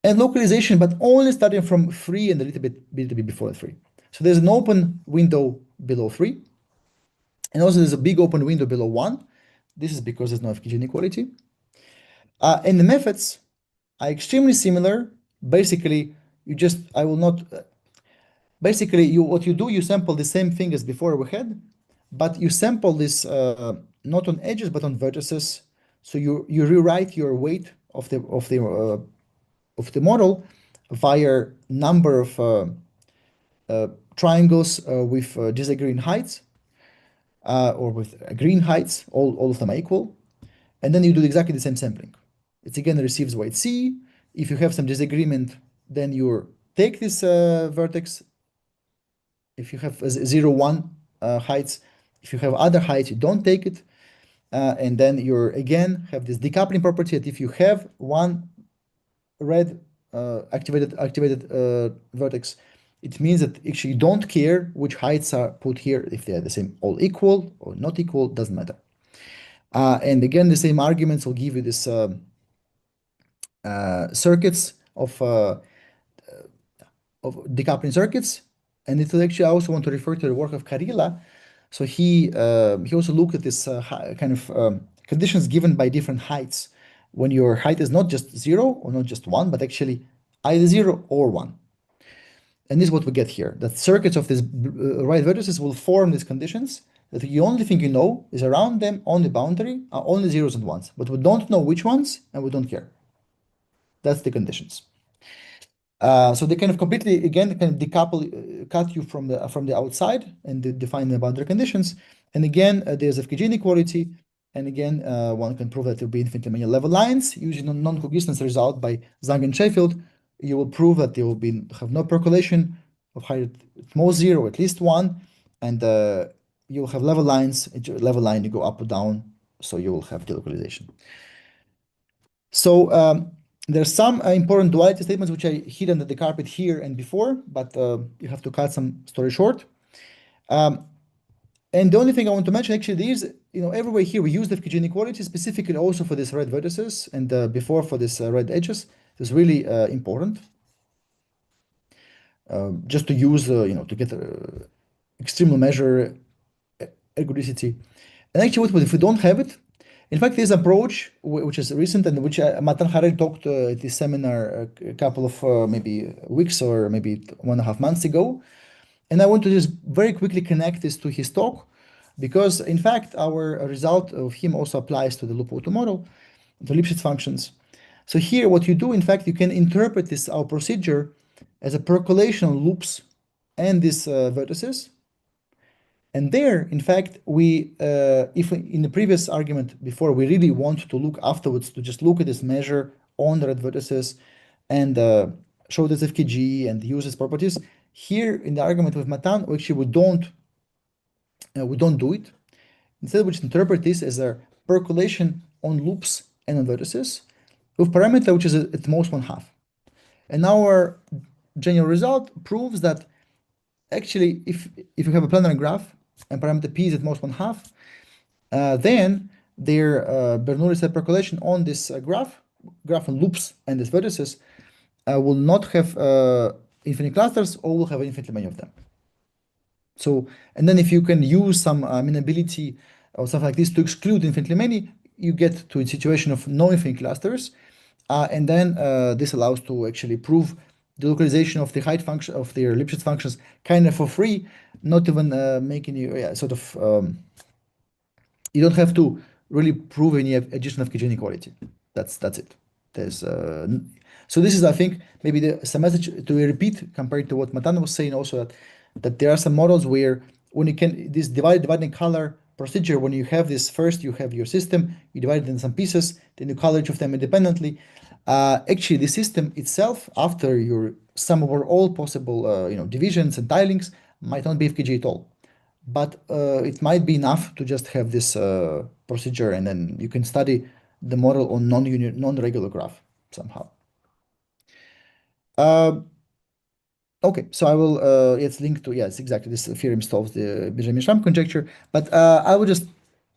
And localization, but only starting from 3 and a little bit before 3. So there's an open window below 3. And also there's a big open window below 1. This is because there's no FKG inequality. And the methods are extremely similar. Basically, what you do, you sample the same thing as before we had, but you sample this not on edges, but on vertices. So you rewrite your weight of the model via number of triangles with disagreeing heights or with agreeing heights, all of them are equal. And then you do exactly the same sampling. It again receives weight C. If you have some disagreement, then you take this vertex. If you have 0, 1 heights, if you have other heights, you don't take it. And then you again have this decoupling property that if you have one red activated vertex, it means that actually you don't care which heights are put here, if they are the same, all equal or not equal, doesn't matter. And again, the same arguments will give you this circuits of decoupling circuits. And it will actually, I also want to refer to the work of Carilla. So he also looked at this kind of conditions given by different heights, when your height is not just 0 or not just 1, but actually either 0 or 1. And this is what we get here, that circuits of these right vertices will form these conditions, that the only thing you know is around them on the boundary are only zeros and ones, but we don't know which ones and we don't care. That's the conditions. So they kind of completely, again, kind of decouple, cut you from the outside and define the boundary conditions. And again, there's FKG inequality. And again, one can prove that there will be infinitely many level lines using a non-coexistence result by Zhang and Sheffield. You will prove that there will have no percolation of height at most 0, at least 1, and you will have level lines. Level line, you go up or down, so you will have delocalization. So there's some important duality statements which I hid under the carpet here and before, but you have to cut some story short. And the only thing I want to mention actually is, everywhere here we use the FKG inequality specifically also for these red vertices and before for these red edges. It's really important just to use, to get extreme measure ergodicity. And actually, if we don't have it, in fact, this approach, which is recent and which Matan Harel talked at this seminar a couple of maybe weeks or maybe 1.5 months ago. And I want to just very quickly connect this to his talk, because in fact, our result of him also applies to the loop auto model, the Lipschitz functions. So here, what you do, in fact, you can interpret this, our procedure, as a percolation on loops and these vertices. And there, in fact, if in the previous argument before, we really want to look afterwards to just look at this measure on the red vertices and show this FKG and use its properties. Here in the argument with Matan, actually we don't do it. Instead, we just interpret this as a percolation on loops and on vertices with parameter which is at most 1/2. And our general result proves that actually if you have a planar graph and parameter p is at most 1/2, then their Bernoulli set percolation on this graph on loops and these vertices will not have infinite clusters, or will have infinitely many of them. So, and then if you can use some amenability or something like this to exclude infinitely many, you get to a situation of no infinite clusters. And then this allows to actually prove the localization of the height function of their Lipschitz functions kind of for free, not even making you you don't have to really prove any addition of FKG inequality. That's it. There's so this is, I think, maybe some message to repeat compared to what Matan was saying also, that there are some models where when you can this dividing color procedure, when you have this, first you have your system, you divide it in some pieces, then you color each of them independently. Actually, the system itself, after your sum over all possible divisions and tilings, might not be FKG at all. But it might be enough to just have this procedure, and then you can study the model on non-regular graph somehow. Okay, so I will, it's linked to, yes, exactly, this theorem solves the Benjamini-Schramm conjecture, but I will just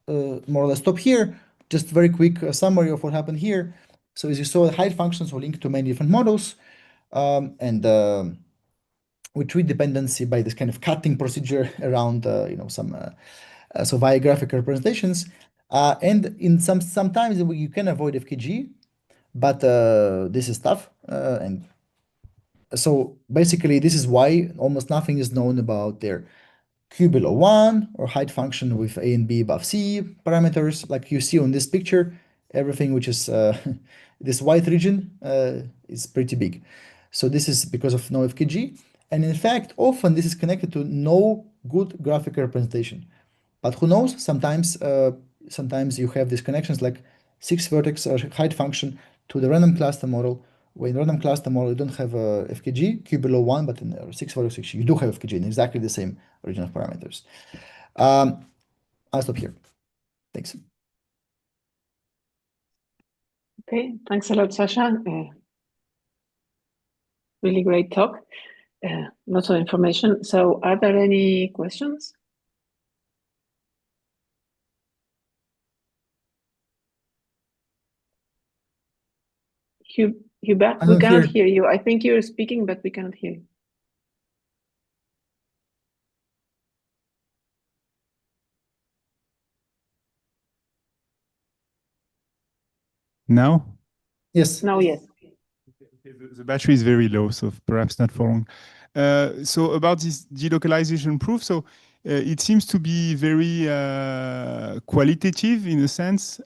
more or less stop here. Just very quick summary of what happened here. So as you saw, the height functions were linked to many different models, and we treat dependency by this kind of cutting procedure around, some so via graphical representations, and in sometimes you can avoid FKG, but this is tough, and so basically this is why almost nothing is known about their Q below 1 or height function with A and B above C parameters. Like you see on this picture, everything which is this white region is pretty big. So this is because of no FKG. And in fact, often this is connected to no good graphical representation. But who knows, sometimes you have these connections like 6 vertex or height function to the random cluster model. When random cluster model, you don't have a FKG, Q below 1, but in 6 vertex, you do have FKG in exactly the same region of parameters. I'll stop here. Thanks. Okay, thanks a lot, Sasha. Really great talk. Lots of information. So are there any questions? Hubert, we cannot hear you. I think you're speaking, but we cannot hear you. Now? Yes. Now, yes. The battery is very low, so perhaps not for long. So about this delocalization proof, so it seems to be very qualitative in a sense.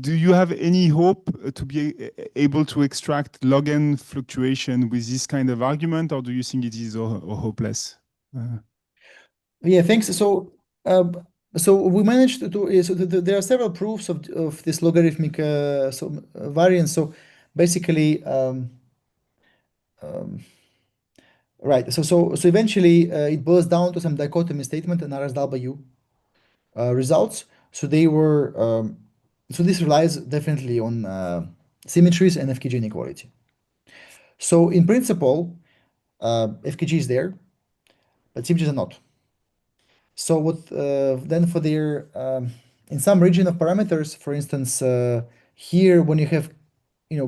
Do you have any hope to be able to extract log n fluctuation with this kind of argument, or do you think it is hopeless? Yeah, thanks. So we managed to so there are several proofs of this logarithmic variance. So basically, right. So eventually, it boils down to some dichotomy statement and RSW results. So they were so this relies definitely on symmetries and FKG inequality. So in principle, FKG is there, but symmetries are not. So what then for their in some region of parameters, for instance, here when you have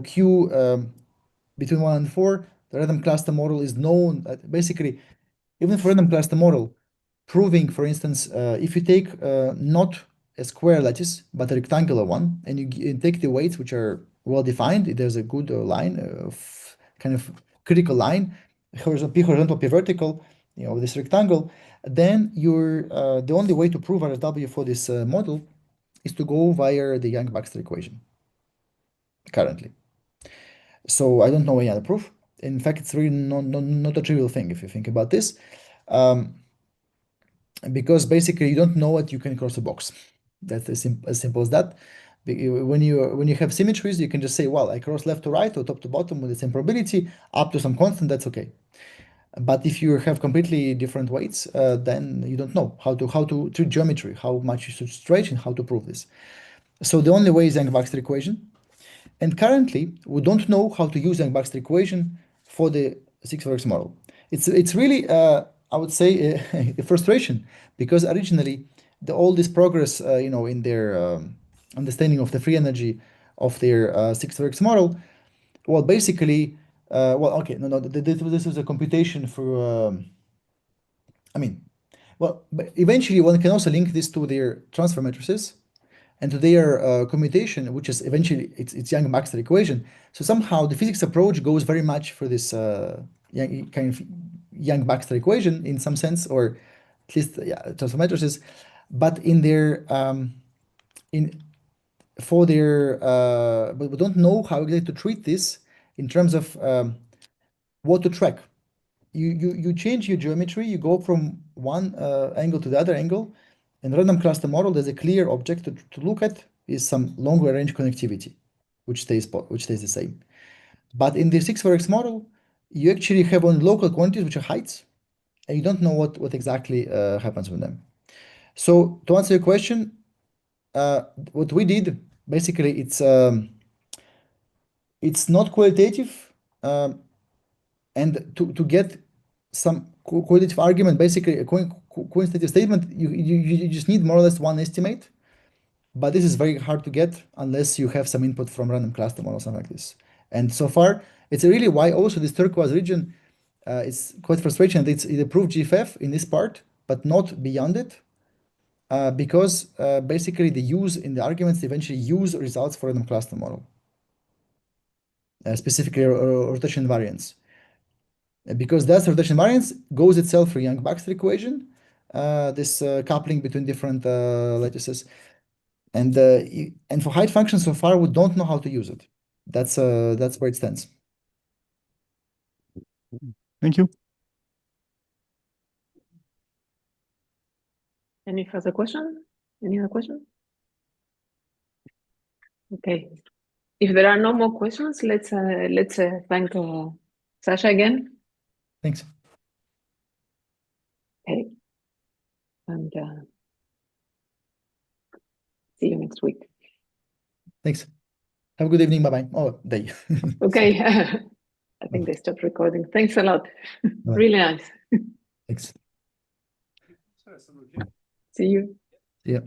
Q between 1 and 4, the random cluster model is known. Basically, even for random cluster model, proving, for instance, if you take not a square lattice but a rectangular one, and you take the weights which are well defined, there's a good line of kind of critical line, horizontal, P vertical, this rectangle, then you're the only way to prove RSW for this model is to go via the Young-Baxter equation currently. So I don't know any other proof. In fact, it's really not a trivial thing if you think about this, because basically you don't know what you can cross a box. That's as simple as that. When you have symmetries, you can just say, well, I cross left to right or top to bottom with the same probability up to some constant. That's okay. But if you have completely different weights, then you don't know how to treat geometry, how much you should stretch, and how to prove this. So the only way is Young-Baxter equation. And currently, we don't know how to use Young-Baxter equation for the 6-vertex model. It's really, I would say, a frustration, because originally, all this progress, in their understanding of the free energy of their 6-vertex model, well, basically, okay, no, this is a computation for, but eventually one can also link this to their transfer matrices and to their commutation, which is eventually it's Young-Baxter equation. So somehow the physics approach goes very much for this kind of Young-Baxter equation in some sense, or at least transfer matrices. But in their for their, but we don't know how exactly to treat this in terms of what to track. You change your geometry, you go from one angle to the other angle. In random cluster model, there's a clear object to look at is some longer range connectivity, which stays the same. But in the 6-vertex model, you actually have only local quantities, which are heights, and you don't know what exactly happens with them. So to answer your question, what we did, basically, it's not qualitative, and to get some qualitative argument, basically a quantitative statement, you just need more or less one estimate, but this is very hard to get unless you have some input from random cluster model or something like this. And so far, it's really why also this turquoise region is quite frustrating. It approved GFF in this part, but not beyond it, because basically the use in the arguments eventually use results for random cluster model, specifically rotation invariance. Because that's rotation invariance goes itself for Young-Baxter equation, this coupling between different lattices. And for height functions, so far we don't know how to use it. That's where it stands. Thank you. Any further question? Any other question? Okay. If there are no more questions, let's thank Sasha again. Thanks. Okay. And see you next week. Thanks. Have a good evening. Bye-bye. Oh, day. Okay. I think they stopped recording. Thanks a lot. Bye. Really nice. Thanks. See you. Yeah.